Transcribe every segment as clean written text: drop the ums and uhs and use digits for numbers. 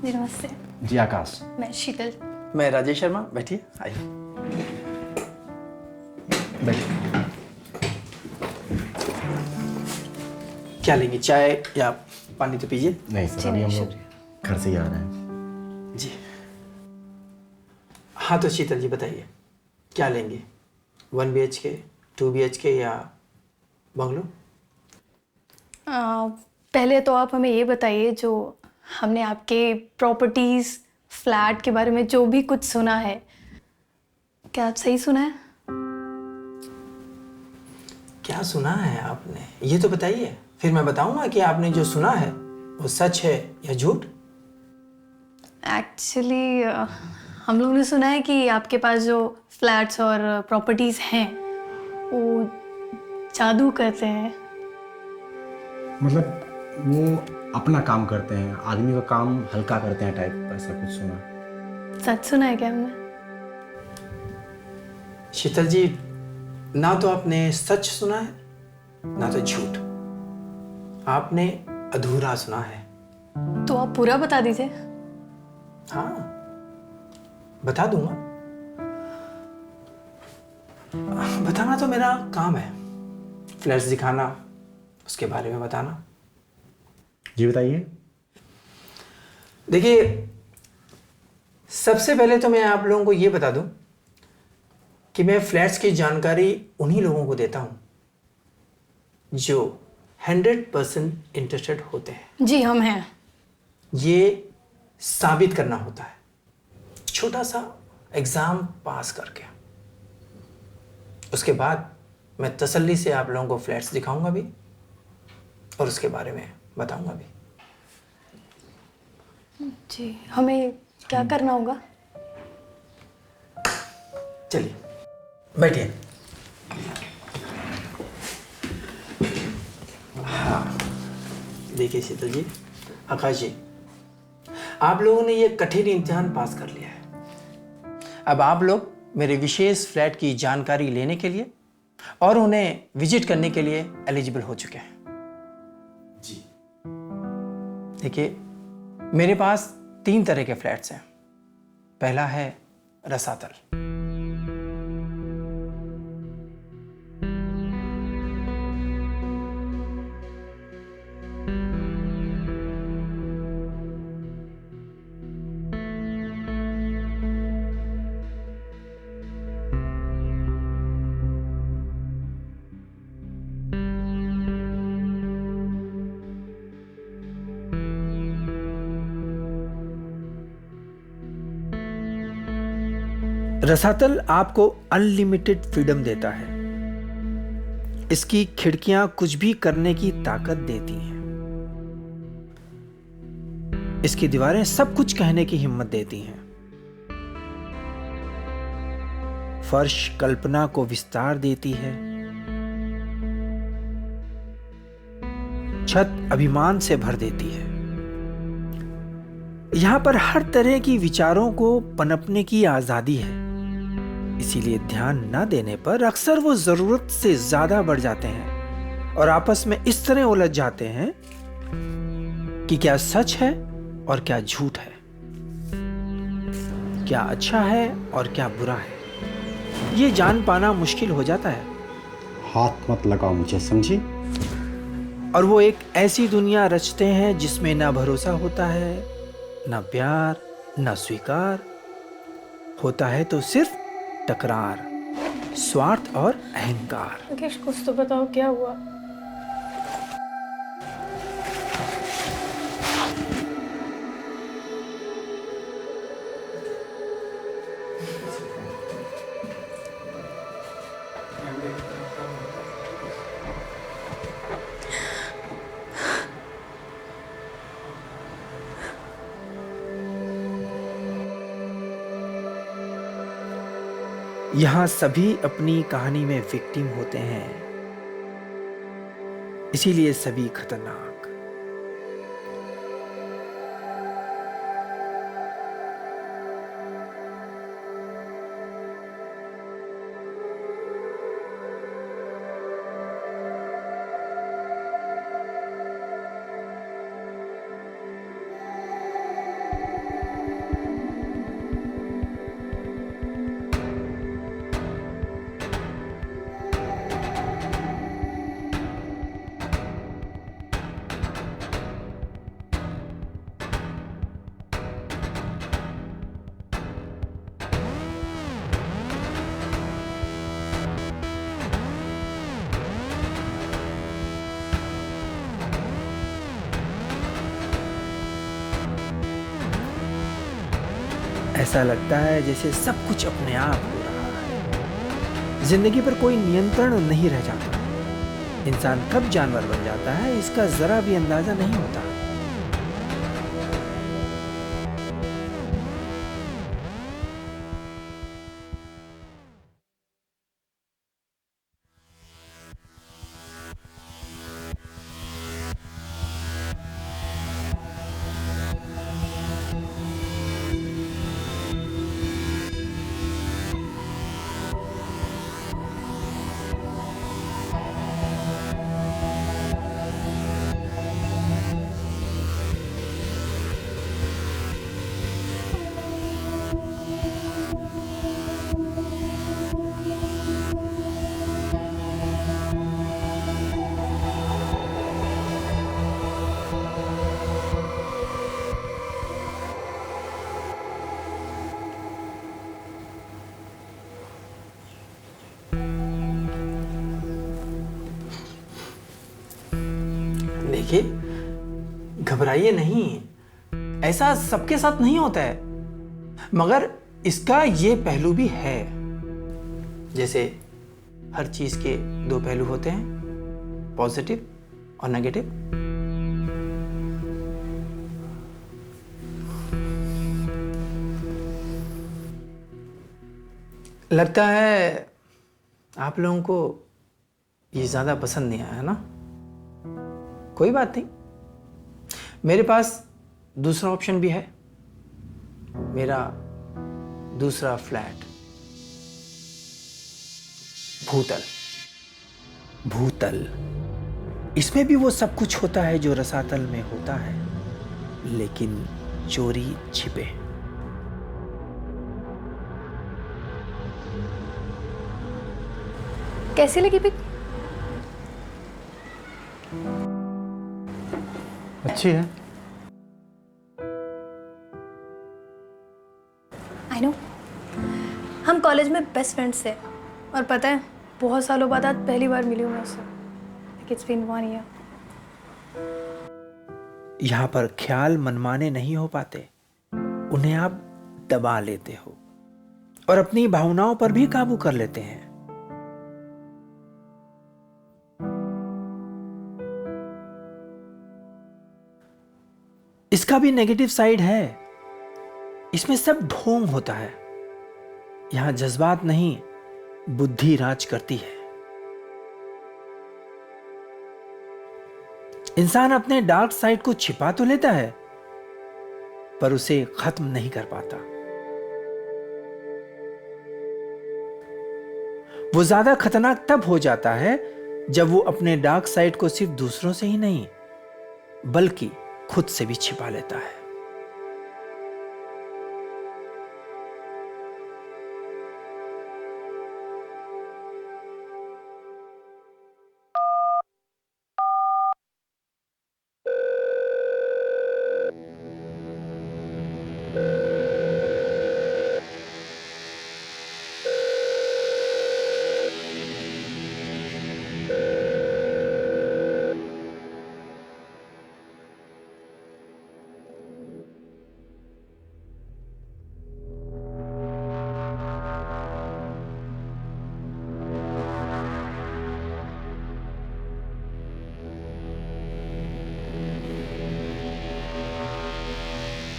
जी नमस्ते। जी आकाश। मैं शीतल। मैं राजेश शर्मा, बैठिए। आइए बैठिए। क्या लेंगे, चाय या पानी? तो पीजिए। नहीं सर, जी अभी हम नहीं, लोग घर से ही आ रहे हैं। जी हाँ, तो शीतल जी बताइए क्या लेंगे, 1 BHK, 2 BHK या बंगलो? पहले तो आप हमें ये बताइए, जो हमने आपके प्रॉपर्टीज़ फ्लैट के बारे में जो भी कुछ सुना है, क्या आप सही सुना है? क्या सुना है आपने, ये तो बताइए, फिर मैं बताऊंगा कि आपने जो सुना है वो सच है या झूठ। एक्चुअली हम लोगों ने सुना है कि आपके पास जो फ्लैट्स और प्रॉपर्टीज़ हैं वो जादू करते हैं। मतलब वो अपना काम करते हैं, आदमी का काम हल्का करते हैं टाइप, ऐसा कुछ सुना। सच सुना है क्या हमने? शीतल जी, ना तो आपने सच सुना है ना तो झूठ, आपने अधूरा सुना है। तो आप पूरा बता दीजिए। हाँ, बता दूंगा। बताना तो मेरा काम है, फ्लैट्स दिखाना, उसके बारे में बताना। जी बताइए। देखिए, सबसे पहले तो मैं आप लोगों को ये बता दूं कि मैं फ्लैट्स की जानकारी उन्हीं लोगों को देता हूं जो 100% इंटरेस्टेड होते हैं। जी हम हैं। ये साबित करना होता है, छोटा सा एग्ज़ाम पास करके। उसके बाद मैं तसल्ली से आप लोगों को फ्लैट्स दिखाऊंगा भी और उसके बारे में बताऊंगा भी। जी, हमें क्या करना होगा? चलिए बैठिए। हाँ, देखिए शीतल जी, आकाश जी, आप लोगों ने ये कठिन इम्तिहान पास कर लिया है। अब आप लोग मेरे विशेष फ्लैट की जानकारी लेने के लिए और उन्हें विजिट करने के लिए एलिजिबल हो चुके हैं। जी। देखिए, मेरे पास 3 तरह के फ्लैट्स हैं। पहला है रसातल। रसातल आपको अनलिमिटेड फ्रीडम देता है। इसकी खिड़कियां कुछ भी करने की ताकत देती हैं। इसकी दीवारें सब कुछ कहने की हिम्मत देती हैं। फर्श कल्पना को विस्तार देती है। छत अभिमान से भर देती है। यहां पर हर तरह की विचारों को पनपने की आजादी है। इसीलिए ध्यान न देने पर अक्सर वो जरूरत से ज्यादा बढ़ जाते हैं और आपस में इस तरह उलझ जाते हैं कि क्या सच है और क्या झूठ है, क्या अच्छा है और क्या बुरा है, ये जान पाना मुश्किल हो जाता है। हाथ मत लगाओ मुझे, समझी? और वो एक ऐसी दुनिया रचते हैं जिसमें ना भरोसा होता है, ना प्यार, ना स्वीकार। होता है तो सिर्फ टकरार, स्वार्थ और अहंकार। राकेश, कुछ तो बताओ, क्या हुआ? यहां सभी अपनी कहानी में विक्टिम होते हैं, इसीलिए सभी खतरनाक। ऐसा लगता है जैसे सब कुछ अपने आप हो रहा है। जिंदगी पर कोई नियंत्रण नहीं रह जाता। इंसान कब जानवर बन जाता है, इसका जरा भी अंदाजा नहीं होता। देखिए, घबराइए नहीं। ऐसा सबके साथ नहीं होता है, मगर इसका ये पहलू भी है। जैसे हर चीज के दो पहलू होते हैं, पॉजिटिव और नेगेटिव। लगता है आप लोगों को ये ज्यादा पसंद नहीं आया ना? कोई बात नहीं, मेरे पास दूसरा ऑप्शन भी है। मेरा दूसरा फ्लैट, भूतल। भूतल, इसमें भी वो सब कुछ होता है जो रसातल में होता है, लेकिन चोरी छिपे। कैसी लगी पिक? अच्छी है। आई नो, हम कॉलेज में बेस्ट फ्रेंड्स थे और पता है बहुत सालों बाद आज पहली बार मिली हूँ मैं उससे। It's been 1 year। यहां पर ख्याल मनमाने नहीं हो पाते, उन्हें आप दबा लेते हो और अपनी भावनाओं पर भी काबू कर लेते हैं। इसका भी नेगेटिव साइड है। इसमें सब ढोंग होता है। यहां जज्बात नहीं, बुद्धि राज करती है। इंसान अपने डार्क साइड को छिपा तो लेता है, पर उसे खत्म नहीं कर पाता। वो ज्यादा खतरनाक तब हो जाता है जब वो अपने डार्क साइड को सिर्फ दूसरों से ही नहीं, बल्कि खुद से भी छिपा लेता है।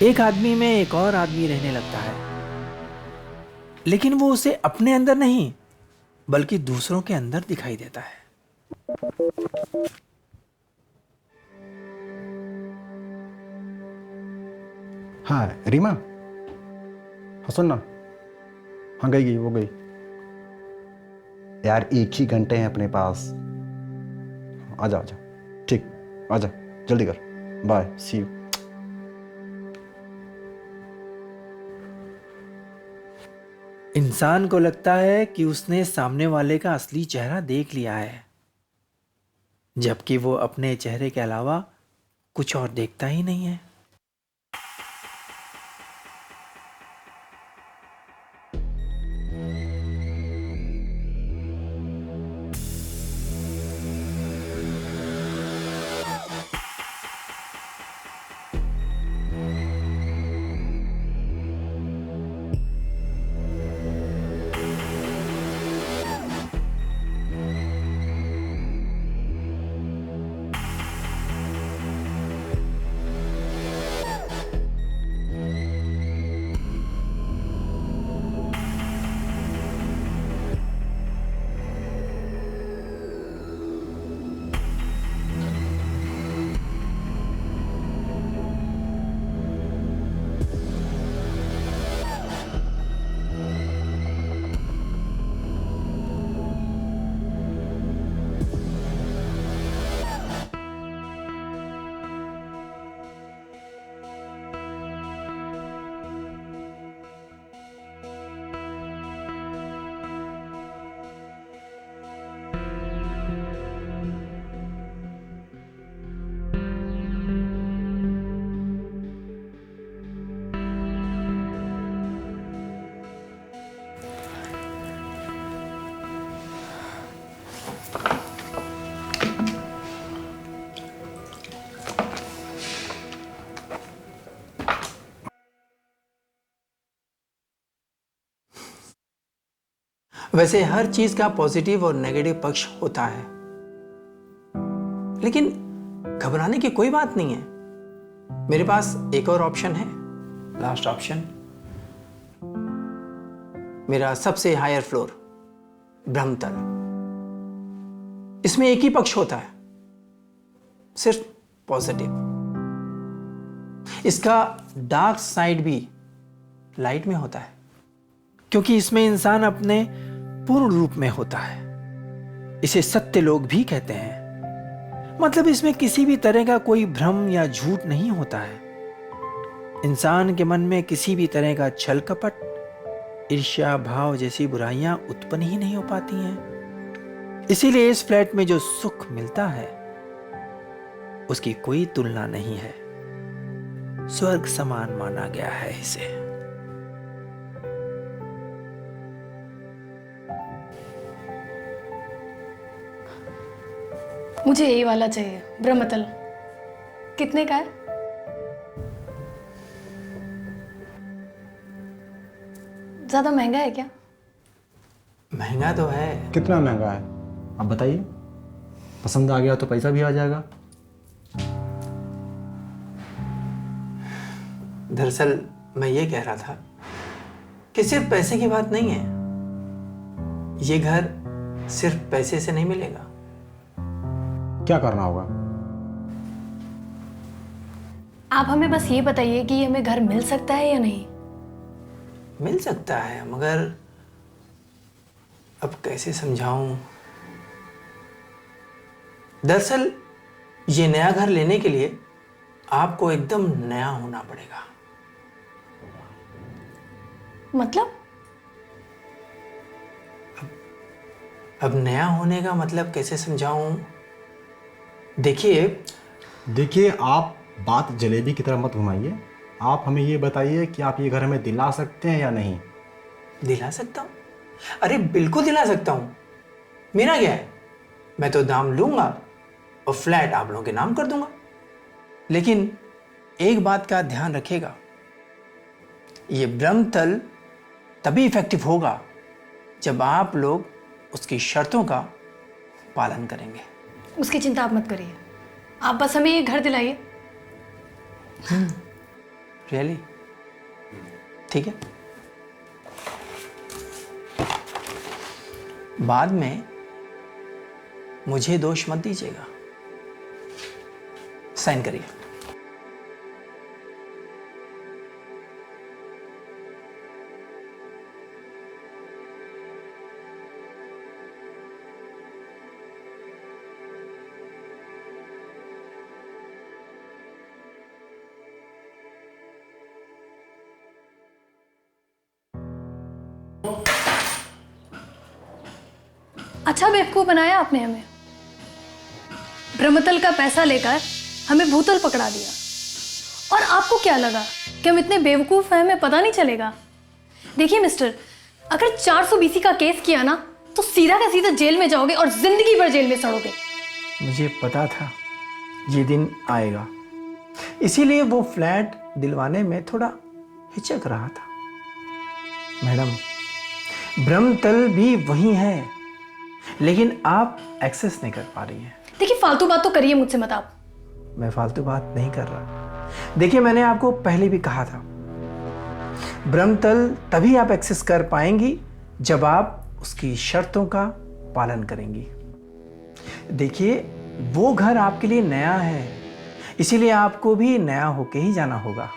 एक आदमी में एक और आदमी रहने लगता है, लेकिन वो उसे अपने अंदर नहीं, बल्कि दूसरों के अंदर दिखाई देता है। हाँ रीमा, हाँ सुन ना। हाँ गई वो गई। यार 1 ही घंटे हैं अपने पास। आजा आजा, ठीक, आजा जल्दी कर। Bye, see you. इंसान को लगता है कि उसने सामने वाले का असली चेहरा देख लिया है, जबकि वो अपने चेहरे के अलावा कुछ और देखता ही नहीं है। वैसे हर चीज का पॉजिटिव और नेगेटिव पक्ष होता है, लेकिन घबराने की कोई बात नहीं है। मेरे पास एक और ऑप्शन है, लास्ट ऑप्शन। मेरा सबसे हायर फ्लोर ब्रह्मतल, इसमें एक ही पक्ष होता है, सिर्फ पॉजिटिव। इसका डार्क साइड भी लाइट में होता है, क्योंकि इसमें इंसान अपने पूर्ण रूप में होता है। इसे सत्य लोग भी कहते हैं। मतलब इसमें किसी भी तरह का कोई भ्रम या झूठ नहीं होता है। इंसान के मन में किसी भी तरह का छल कपट, ईर्ष्या भाव जैसी बुराइयां उत्पन्न ही नहीं हो पाती हैं। इसीलिए इस फ्लैट में जो सुख मिलता है उसकी कोई तुलना नहीं है। स्वर्ग समान माना गया है इसे। मुझे यही वाला चाहिए, ब्रह्मतल। कितने का है? ज्यादा महंगा है क्या? महंगा तो है। कितना महंगा है आप बताइए, पसंद आ गया तो पैसा भी आ जाएगा। दरअसल मैं ये कह रहा था कि सिर्फ पैसे की बात नहीं है। ये घर सिर्फ पैसे से नहीं मिलेगा। क्या करना होगा? आप हमें बस ये बताइए कि हमें घर मिल सकता है या नहीं। मिल सकता है, मगर अब कैसे समझाऊं। दरअसल ये नया घर लेने के लिए आपको एकदम नया होना पड़ेगा। मतलब? अब नया होने का मतलब कैसे समझाऊं। देखिए आप बात जलेबी की तरह मत घुमाइए। आप हमें ये बताइए कि आप ये घर हमें दिला सकते हैं या नहीं। दिला सकता हूं? अरे बिल्कुल दिला सकता हूं। मेरा क्या है, मैं तो दाम लूंगा और फ्लैट आप लोगों के नाम कर दूंगा। लेकिन एक बात का ध्यान रखिएगा, ये ब्रह्मतल तभी इफेक्टिव होगा जब आप लोग उसकी शर्तों का पालन करेंगे। उसकी चिंता आप मत करिए, आप बस हमें ये घर दिलाइए। रियली? ठीक है। बाद में मुझे दोष मत दीजिएगा। साइन करिए। अच्छा बेवकूफ बनाया आपने हमें। ब्रह्मतल का पैसा लेकर हमें भूतल पकड़ा दिया। और आपको क्या लगा कि हम इतने बेवकूफ हैं, हमें पता नहीं चलेगा? देखिए मिस्टर, अगर 420 का केस किया ना तो सीधा का सीधा जेल में जाओगे और जिंदगी भर जेल में सड़ोगे। मुझे पता था ये दिन आएगा, इसीलिए वो फ्लैट दिलवाने में थोड़ा हिचक रहा था। मैडम, ब्रह्मतल भी वही है, लेकिन आप एक्सेस नहीं कर पा रही हैं। देखिए फालतू बात तो करिए मुझसे मत आप। मैं फालतू बात नहीं कर रहा। देखिए मैंने आपको पहले भी कहा था, ब्रह्मतल तभी आप एक्सेस कर पाएंगी जब आप उसकी शर्तों का पालन करेंगी। देखिए वो घर आपके लिए नया है, इसीलिए आपको भी नया होके ही जाना होगा।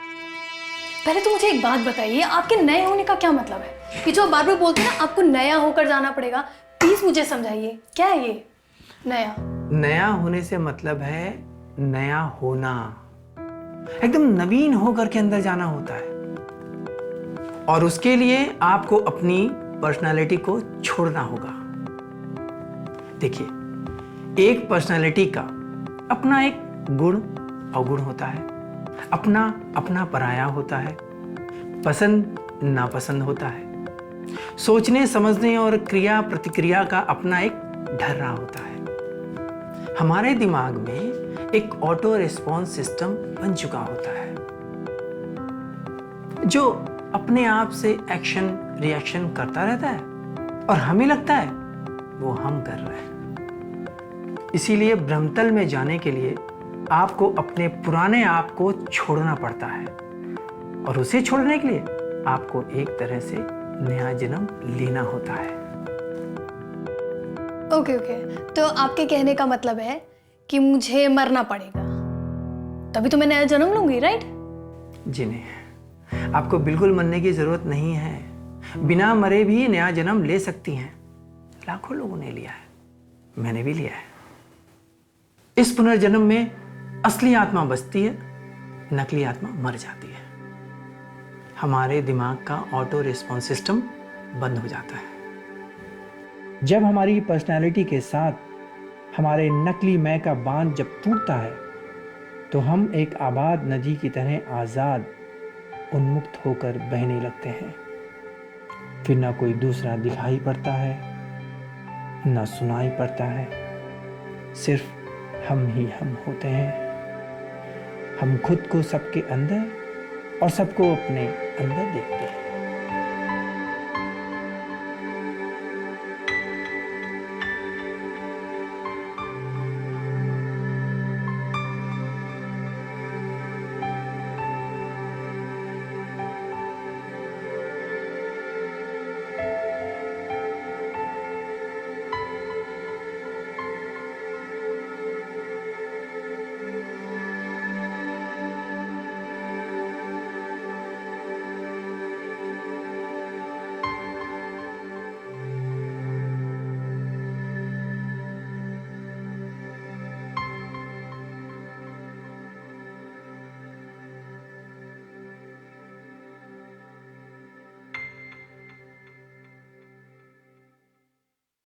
पहले तो मुझे एक बात बताइए, आपके नए होने का क्या मतलब है? ये जो बार बार बोलते हैं ना आपको नया होकर जाना पड़ेगा, प्लीज मुझे समझाइए क्या है ये नया? नया होने से मतलब है नया होना, एकदम नवीन होकर के अंदर जाना होता है। और उसके लिए आपको अपनी पर्सनालिटी को छोड़ना होगा। देखिए, एक पर्सनालिटी का अपना एक गुण अवगुण होता है, अपना अपना पराया होता है, पसंद नापसंद होता है, सोचने समझने और क्रिया प्रतिक्रिया का अपना एक ढर्रा होता है। हमारे दिमाग में एक ऑटो रिस्पॉन्स सिस्टम बन चुका होता है जो अपने आप से एक्शन रिएक्शन करता रहता है। और हमें लगता है वो हम कर रहे हैं। इसीलिए भ्रमतल में जाने के लिए आपको अपने पुराने आप को छोड़ना पड़ता है, और उसे छोड़ने के लिए आपको एक तरह से नया जन्म लेना होता है। ओके ओके, तो आपके कहने का मतलब है कि मुझे मरना पड़ेगा, तभी तो मैं नया जन्म लूंगी, राइट? जी नहीं, आपको बिल्कुल मरने की जरूरत नहीं है। बिना मरे भी नया जन्म ले सकती हैं। लाखों लोगों ने लिया है, मैंने भी लिया है। इस पुनर्जन्म में असली आत्मा बचती है, नकली आत्मा मर जाती है। हमारे दिमाग का ऑटो रिस्पॉन्स सिस्टम बंद हो जाता है। जब हमारी पर्सनालिटी के साथ हमारे नकली मैं का बांध जब टूटता है, तो हम एक आबाद नदी की तरह आज़ाद उन्मुक्त होकर बहने लगते हैं। फिर ना कोई दूसरा दिखाई पड़ता है, ना सुनाई पड़ता है, सिर्फ हम ही हम होते हैं। हम खुद को सबके अंदर और सबको अपने अंदर देखते हैं।